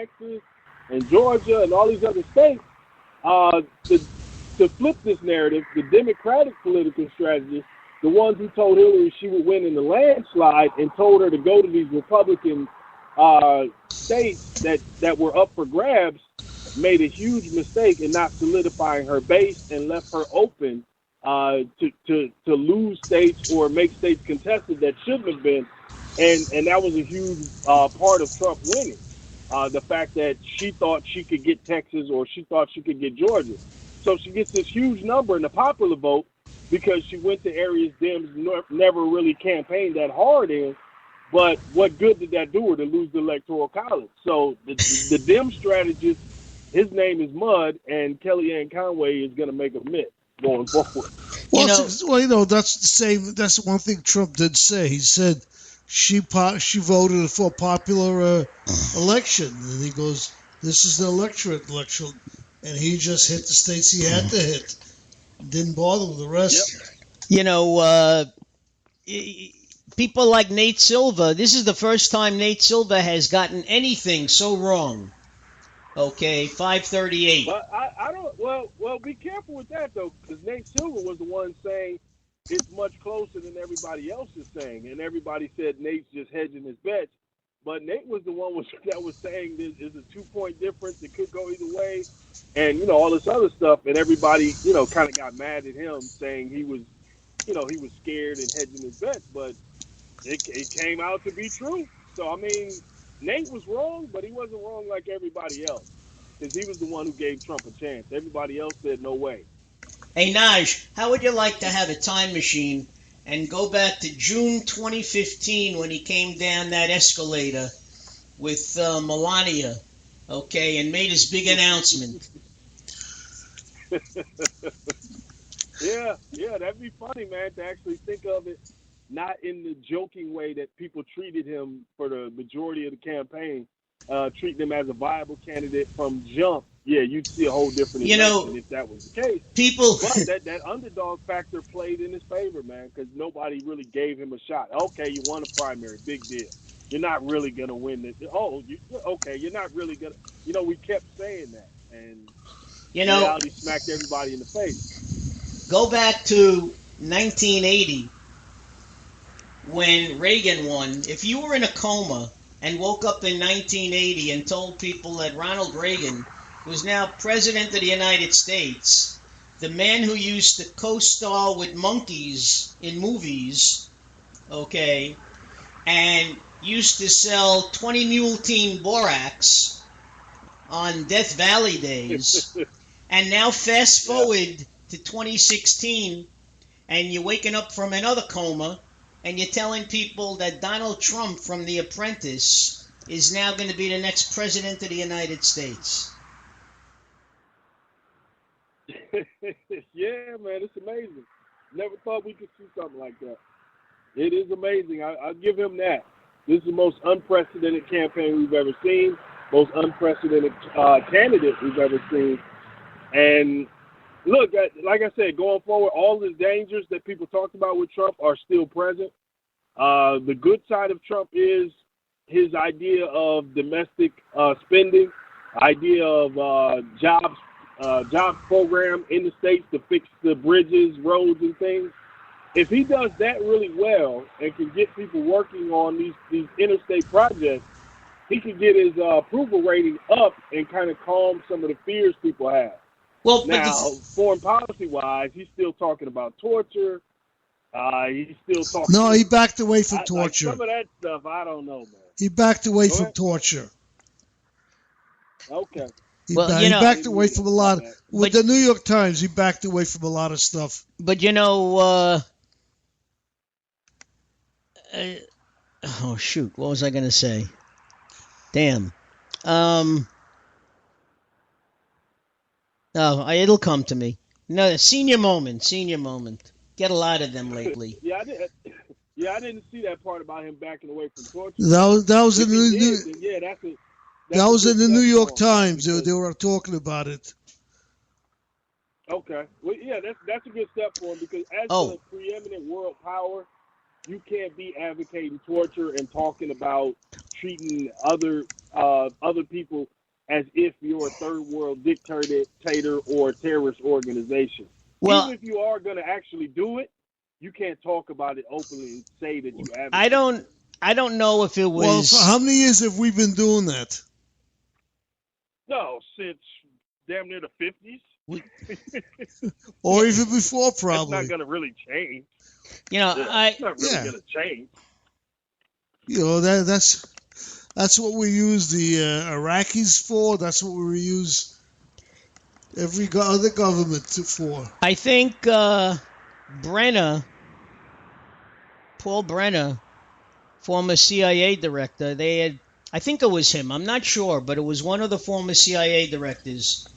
Texas and Georgia and all these other states. To flip this narrative, the Democratic political strategists, the ones who told Hillary she would win in the landslide and told her to go to these Republican states that were up for grabs, made a huge mistake in not solidifying her base and left her open to lose states or make states contested that shouldn't have been. And that was a huge part of Trump winning. The fact that she thought she could get Texas or she thought she could get Georgia. So she gets this huge number in the popular vote because she went to areas Dems never really campaigned that hard in. But what good did that do her to lose the Electoral College? So the Dem strategist, his name is Mud, and Kellyanne Conway is going to make a myth going forward. Well, that's the same. That's one thing Trump did say. He said she voted for a popular election, and he goes, "This is the electorate election," and he just hit the states he had to hit. Didn't bother with the rest. Yep. People like Nate Silver. This is the first time Nate Silver has gotten anything so wrong. Okay, 538. But I don't. Well, be careful with that though, because Nate Silver was the one saying it's much closer than everybody else is saying, and everybody said Nate's just hedging his bets. But Nate was the one that was saying there's a 2-point difference. It could go either way, and all this other stuff. And everybody kind of got mad at him, saying he was scared and hedging his bets. But it came out to be true. So I mean, Nate was wrong, but he wasn't wrong like everybody else, because he was the one who gave Trump a chance. Everybody else said no way. Hey, Naj, how would you like to have a time machine and go back to June 2015 when he came down that escalator with Melania, okay, and made his big announcement? Yeah, that'd be funny, man, to actually think of it not in the joking way that people treated him for the majority of the campaign, treating him as a viable candidate from jump. Yeah, you'd see a whole different election if that was the case. But that underdog factor played in his favor, man, because nobody really gave him a shot. Okay, you won a primary, big deal. You're not really going to win this. You're not really going to. We kept saying that, and reality smacked everybody in the face. Go back to 1980 when Reagan won. If you were in a coma and woke up in 1980 and told people that Ronald Reagan was now president of the United States, the man who used to co-star with monkeys in movies, okay, and used to sell 20 Mule Team Borax on Death Valley days, and now fast forward to 2016, and you're waking up from another coma, and you're telling people that Donald Trump from The Apprentice is now going to be the next president of the United States. Yeah, man, it's amazing. Never thought we could see something like that. It is amazing. I'll give him that. This is the most unprecedented campaign we've ever seen, most unprecedented candidate we've ever seen. And look, like I said, going forward, all the dangers that people talked about with Trump are still present. The good side of Trump is his idea of domestic spending, idea of jobs program in the states to fix the bridges, roads, and things. If he does that really well and can get people working on these interstate projects, he can get his approval rating up and kind of calm some of the fears people have. Well, now, foreign policy-wise, he's still talking about torture. He's still talking. No, he backed away from torture. Some of that stuff, I don't know, man. He backed away from torture. Okay. He backed away from a lot. With the New York Times, he backed away from a lot of stuff. But oh shoot, what was I going to say? Damn. Oh, it'll come to me. No, senior moment. Get a lot of them lately. I didn't see that part about him backing away from torture. That was in the that was in the New York Times. They were talking about it. Okay. Well, yeah, that's a good step for him, because as the preeminent world power, you can't be advocating torture and talking about treating other other people as if you're a third world dictator or a terrorist organization. Well, even if you are going to actually do it, you can't talk about it openly and say that you haven't. I don't know if it was. Well, for how many years have we been doing that? No, since damn near the 50s. Or even before, probably. It's not going to really change. You know, it's not really going to change. You know, that's what we use the Iraqis for. That's what we use every other government for. I think Paul Brenner, former CIA director, I think it was him. I'm not sure, but it was one of the former CIA directors.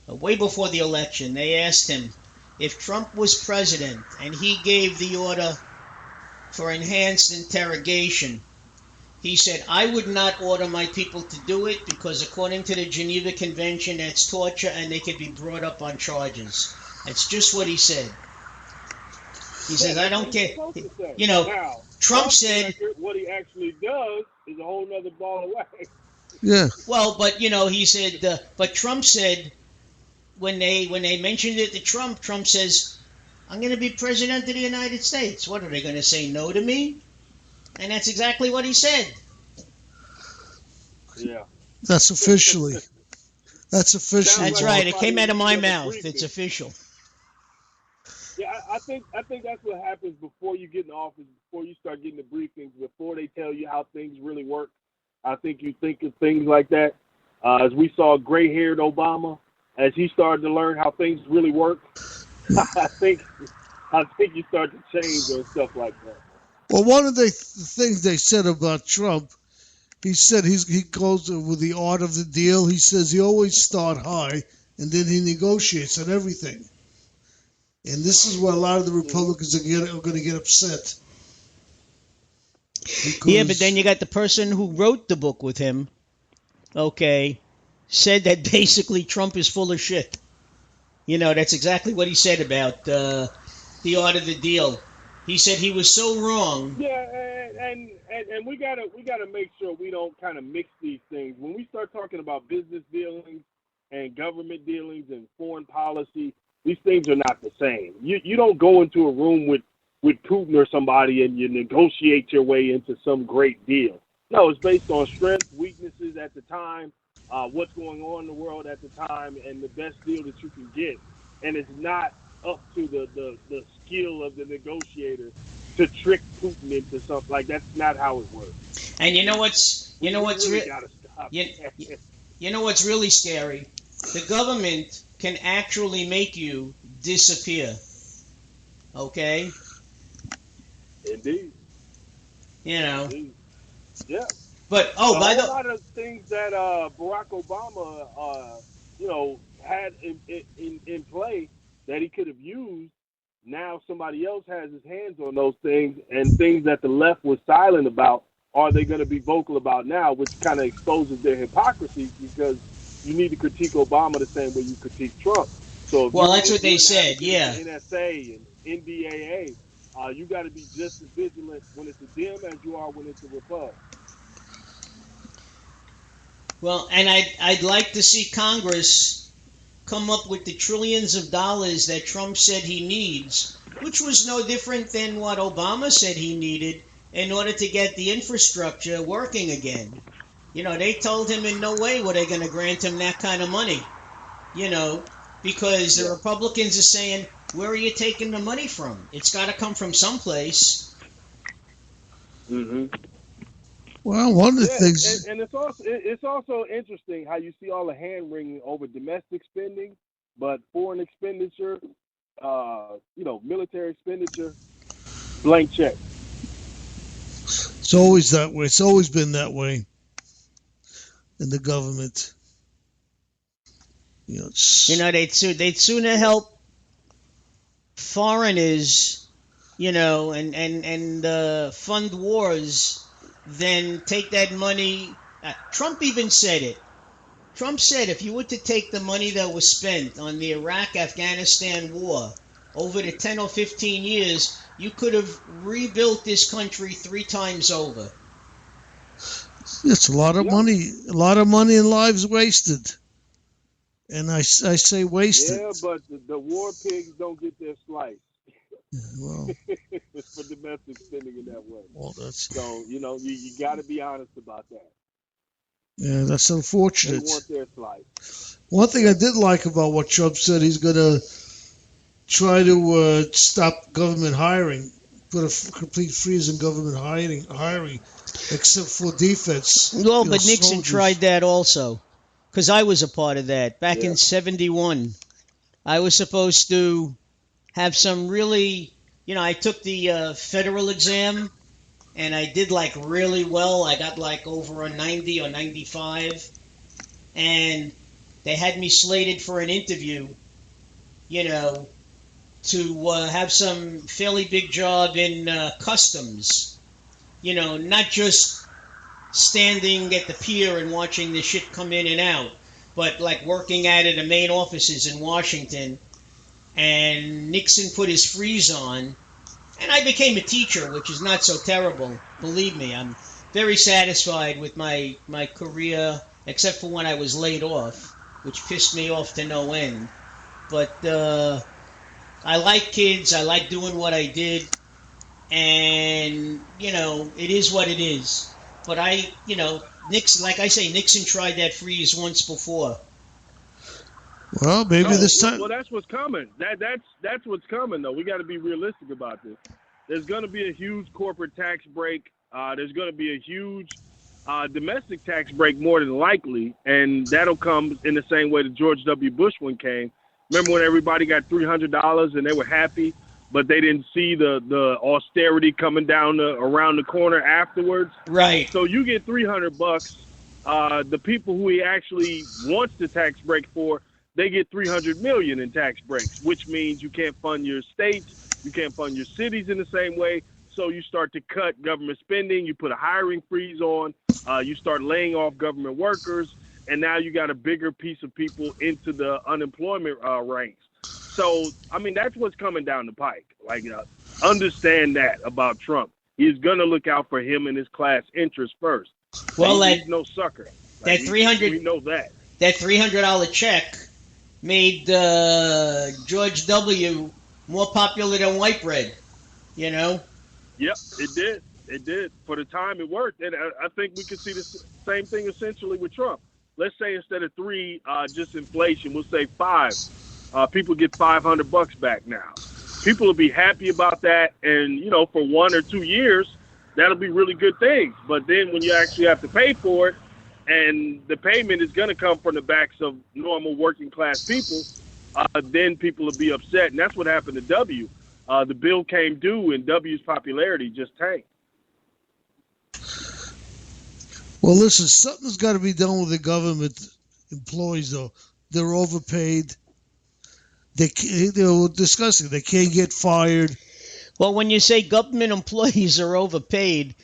Way before the election, they asked him if Trump was president and he gave the order for enhanced interrogation. He said, I would not order my people to do it because according to the Geneva Convention, that's torture and they could be brought up on charges. That's just what he said. He says, I don't care. You know, now, Trump said... What he actually does is a whole nother ball of wax. Yeah. Well, but, you know, he said... but Trump said, when they mentioned it to Trump, Trump says, I'm going to be president of the United States. What, are they going to say no to me? And that's exactly what he said. Yeah. That's officially. That's officially. That's right. It came out of my mouth. It's official. Yeah, I think that's what happens before you get in office, before you start getting the briefings, before they tell you how things really work. I think you think of things like that. As we saw gray-haired Obama, as he started to learn how things really work, I think you start to change and stuff like that. Well, one of the things they said about Trump, he said he goes with the art of the deal. He says he always start high, and then he negotiates on everything. And this is where a lot of the Republicans are going to get upset. Yeah, but then you got the person who wrote the book with him, said that basically Trump is full of shit. You know, that's exactly what he said about the art of the deal. He said he was so wrong. Yeah, and we gotta make sure we don't kind of mix these things. When we start talking about business dealings and government dealings and foreign policy, these things are not the same. You don't go into a room with Putin or somebody and you negotiate your way into some great deal. No, it's based on strengths, weaknesses at the time, what's going on in the world at the time, and the best deal that you can get. And it's not up to the skill of the negotiator to trick Putin into something. Like, that's not how it works. And you know what's really scary? The government can actually make you disappear. Okay? Indeed. You know. Indeed. Yeah. But a lot of things that Barack Obama had in play that he could have used, now somebody else has his hands on those things, and things that the left was silent about are they going to be vocal about now, which kind of exposes their hypocrisy, because you need to critique Obama the same way you critique Trump. So that's what they said, yeah. NSA and NDAA, you got to be just as vigilant when it's a Dem as you are when it's a Republican. Well, and I'd like to see Congress come up with the trillions of dollars that Trump said he needs, which was no different than what Obama said he needed in order to get the infrastructure working again. You know, they told him in no way were they going to grant him that kind of money, you know, because the Republicans are saying, where are you taking the money from? It's got to come from someplace. Mm-hmm. Well, one of the things, and it's also interesting how you see all the hand wringing over domestic spending, but foreign expenditure, military expenditure, blank check. It's always that way. It's always been that way in the government. You know, they'd sooner help foreigners, and fund wars than take that money. Trump even said it. Trump said if you were to take the money that was spent on the Iraq-Afghanistan war over the 10 or 15 years, you could have rebuilt this country 3 times over. It's a lot of Yep. money. A lot of money and lives wasted. And I say wasted. Yeah, but the war pigs don't get their slice Well, for domestic spending in that way. that's So, you got to be honest about that. that's They unfortunate. want their slice. One thing I did like about what Trump said, he's going to try to stop government hiring, put a complete freeze in government hiring, except for defense. Well, but Nixon soldiers. tried that also, because I was a part of that back Yeah. in '71. I was supposed to have some really, I took the federal exam, and I did like really well. I got like over a 90 or 95, and they had me slated for an interview, to have some fairly big job in customs, not just standing at the pier and watching the shit come in and out, but like working out of the main offices in Washington. And Nixon put his freeze on, and I became a teacher, which is not so terrible. Believe me, I'm very satisfied with my career, except for when I was laid off, which pissed me off to no end. But I like kids. I like doing what I did. And, it is what it is. But Nixon, like I say, Nixon tried that freeze once before. Well, maybe this time. Well, that's what's coming. That's what's coming, though. We got to be realistic about this. There's going to be a huge corporate tax break. There's going to be a huge domestic tax break, more than likely, and that'll come in the same way the George W. Bush one came. Remember when everybody got $300 and they were happy, but they didn't see the austerity coming down around the corner afterwards? Right. So you get $300. The people who he actually wants the tax break for, they get $300 million in tax breaks, which means you can't fund your states, you can't fund your cities in the same way. So you start to cut government spending. You put a hiring freeze on. You start laying off government workers, and now you got a bigger piece of people into the unemployment ranks. So, I mean, that's what's coming down the pike. Like, understand that about Trump. He's going to look out for him and his class interest first. Well, he's no sucker. That $300, we know that. That $300 check made George W. more popular than white bread, Yep, it did. It did. For the time, it worked. And I think we could see the same thing essentially with Trump. Let's say instead of 3, just inflation, we'll say 5. People get $500 back now. People will be happy about that. And, for 1 or 2 years, that'll be really good things. But then when you actually have to pay for it, and the payment is going to come from the backs of normal working class people, then people will be upset. And that's what happened to W. The bill came due, and W's popularity just tanked. Well, listen, something's got to be done with the government employees, though. They're overpaid. They were discussing they can't get fired. Well, when you say government employees are overpaid,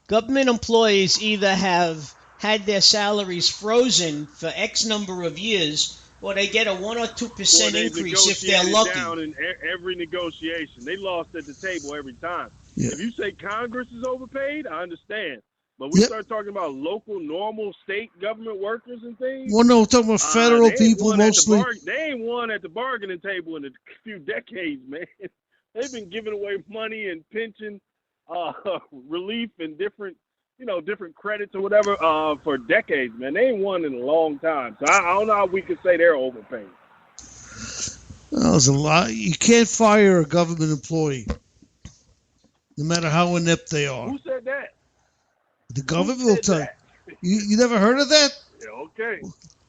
government employees either have had their salaries frozen for X number of years, or they get a 1 or 2% increase if they're lucky. Down in every negotiation, they lost at the table every time. Yeah. If you say Congress is overpaid, I understand. But we start talking about local, normal state government workers and things. Well, no, we're talking about federal people mostly. They ain't won at the bargaining table in a few decades, man. They've been giving away money and pension relief and different credits or whatever for decades, man. They ain't won in a long time. So I don't know how we could say they're overpaid. Well, there's a lot. You can't fire a government employee, no matter how inept they are. Who said that? The government will tell you. You never heard of that? Yeah, okay.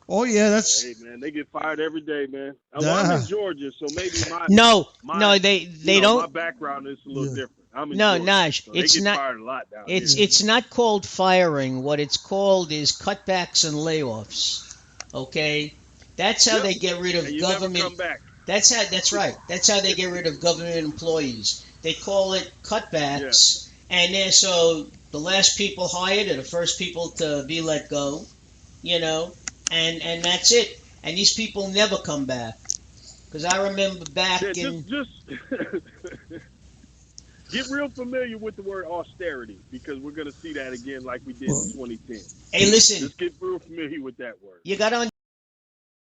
Oh, yeah, that's... Hey, man, they get fired every day, man. I'm in Georgia, so maybe they don't. My background is a little different. I'm in No, Georgia, Naj, so it's they get not. fired a lot down It's not called firing. What it's called is cutbacks and layoffs. Okay, that's how they get rid of and you government. Never come back. That's right. That's how they get rid of government employees. They call it cutbacks, and then so the last people hired are the first people to be let go. And that's it. And these people never come back. Because I remember back in... Get real familiar with the word austerity, because we're going to see that again like we did in 2010. Hey, listen. Just get real familiar with that word. You got on